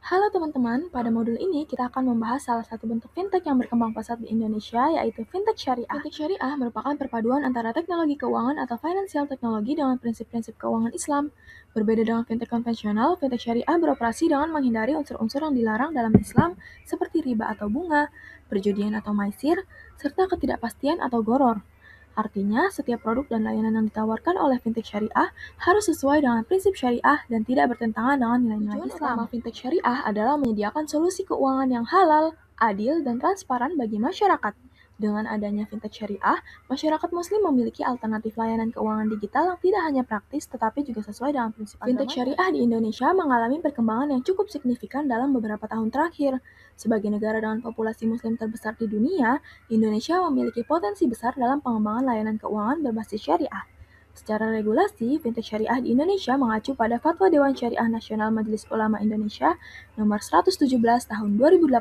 Halo teman-teman, pada modul ini kita akan membahas salah satu bentuk fintech yang berkembang pesat di Indonesia, yaitu fintech syariah. Fintech syariah merupakan perpaduan antara teknologi keuangan atau financial technology dengan prinsip-prinsip keuangan Islam. Berbeda dengan fintech konvensional, fintech syariah beroperasi dengan menghindari unsur-unsur yang dilarang dalam Islam, seperti riba atau bunga, perjudian atau maisir, serta ketidakpastian atau goror. Artinya, setiap produk dan layanan yang ditawarkan oleh fintech syariah harus sesuai dengan prinsip syariah dan tidak bertentangan dengan nilai-nilai Tujuan Islam. utama Fintech syariah adalah menyediakan solusi keuangan yang halal, adil, dan transparan bagi masyarakat. Dengan adanya fintech syariah, masyarakat muslim memiliki alternatif layanan keuangan digital yang tidak hanya praktis tetapi juga sesuai dengan prinsip fintech agamanya. syariah di Indonesia mengalami perkembangan yang cukup signifikan dalam beberapa tahun terakhir. Sebagai negara dengan populasi muslim terbesar di dunia, Indonesia memiliki potensi besar dalam pengembangan layanan keuangan berbasis syariah. Secara regulasi, fintech syariah di Indonesia mengacu pada Fatwa Dewan Syariah Nasional Majelis Ulama Indonesia Nomor 117 Tahun 2018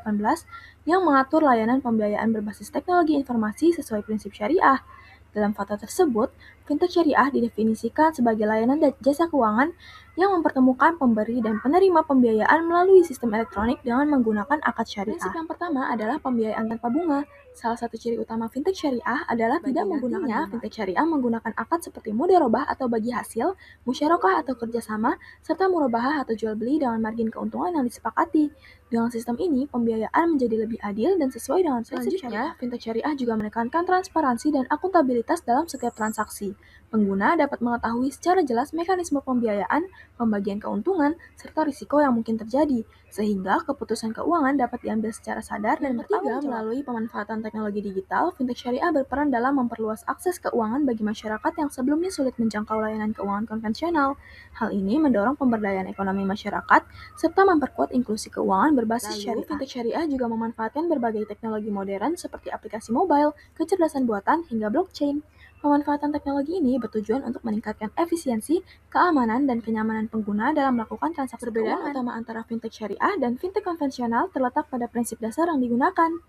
yang mengatur layanan pembiayaan berbasis teknologi informasi sesuai prinsip syariah. Dalam fatwa tersebut, fintech syariah didefinisikan sebagai layanan jasa keuangan yang mempertemukan pemberi dan penerima pembiayaan melalui sistem elektronik dengan menggunakan akad syariah. Prinsip yang pertama adalah pembiayaan tanpa bunga. Salah satu ciri utama fintech syariah adalah tidak menggunakan bunga. Fintech syariah menggunakan akad seperti mudharabah atau bagi hasil, musyarakah atau kerjasama, serta murabahah atau jual beli dengan margin keuntungan yang disepakati. Dengan sistem ini, pembiayaan menjadi lebih adil dan sesuai dengan prinsip syariah. Fintech syariah juga menekankan transparansi dan akuntabilitas dalam setiap transaksi. Pengguna dapat mengetahui secara jelas mekanisme pembiayaan, pembagian keuntungan, serta risiko yang mungkin terjadi, sehingga keputusan keuangan dapat diambil secara sadar dan bertanggung jawab. Melalui pemanfaatan teknologi digital, fintech syariah berperan dalam memperluas akses keuangan bagi masyarakat yang sebelumnya sulit menjangkau layanan keuangan konvensional. Hal ini mendorong pemberdayaan ekonomi masyarakat serta memperkuat inklusi keuangan berbasis syariah. Fintech syariah juga memanfaatkan berbagai teknologi modern seperti aplikasi mobile, kecerdasan buatan, hingga blockchain. Pemanfaatan teknologi ini bertujuan untuk meningkatkan efisiensi, keamanan, dan kenyamanan pengguna dalam melakukan transaksi keuangan. Perbedaan utama antara fintech syariah dan fintech konvensional terletak pada prinsip dasar yang digunakan.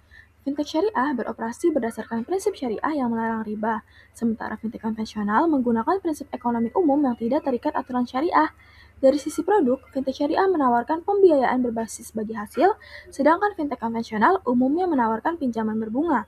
Fintech syariah beroperasi berdasarkan prinsip syariah yang melarang riba, sementara fintech konvensional menggunakan prinsip ekonomi umum yang tidak terikat aturan syariah. Dari sisi produk, fintech syariah menawarkan pembiayaan berbasis bagi hasil, sedangkan fintech konvensional umumnya menawarkan pinjaman berbunga.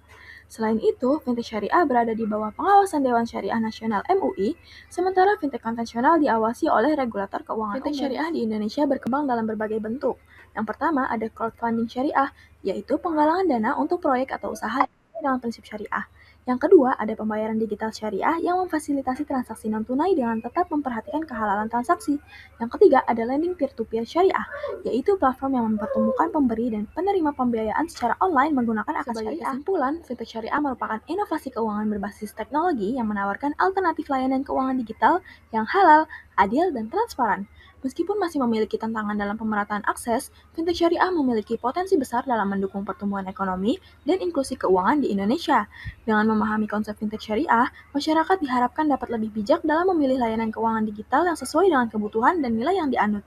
Selain itu, fintech syariah berada di bawah pengawasan Dewan Syariah Nasional MUI, sementara fintech konvensional diawasi oleh regulator keuangan. Fintech syariah di Indonesia berkembang dalam berbagai bentuk. Yang pertama ada crowdfunding syariah, yaitu penggalangan dana untuk proyek atau usaha dengan prinsip syariah. Yang kedua, ada pembayaran digital syariah yang memfasilitasi transaksi non-tunai dengan tetap memperhatikan kehalalan transaksi. Yang ketiga, ada lending peer-to-peer syariah, yaitu platform yang mempertemukan pemberi dan penerima pembiayaan secara online menggunakan akad syariah. Sebagai kesimpulan, fintech syariah merupakan inovasi keuangan berbasis teknologi yang menawarkan alternatif layanan keuangan digital yang halal, adil, dan transparan. Meskipun masih memiliki tantangan dalam pemerataan akses, fintech syariah memiliki potensi besar dalam mendukung pertumbuhan ekonomi dan inklusi keuangan di Indonesia. Dengan memahami konsep fintech syariah, masyarakat diharapkan dapat lebih bijak dalam memilih layanan keuangan digital yang sesuai dengan kebutuhan dan nilai yang dianut.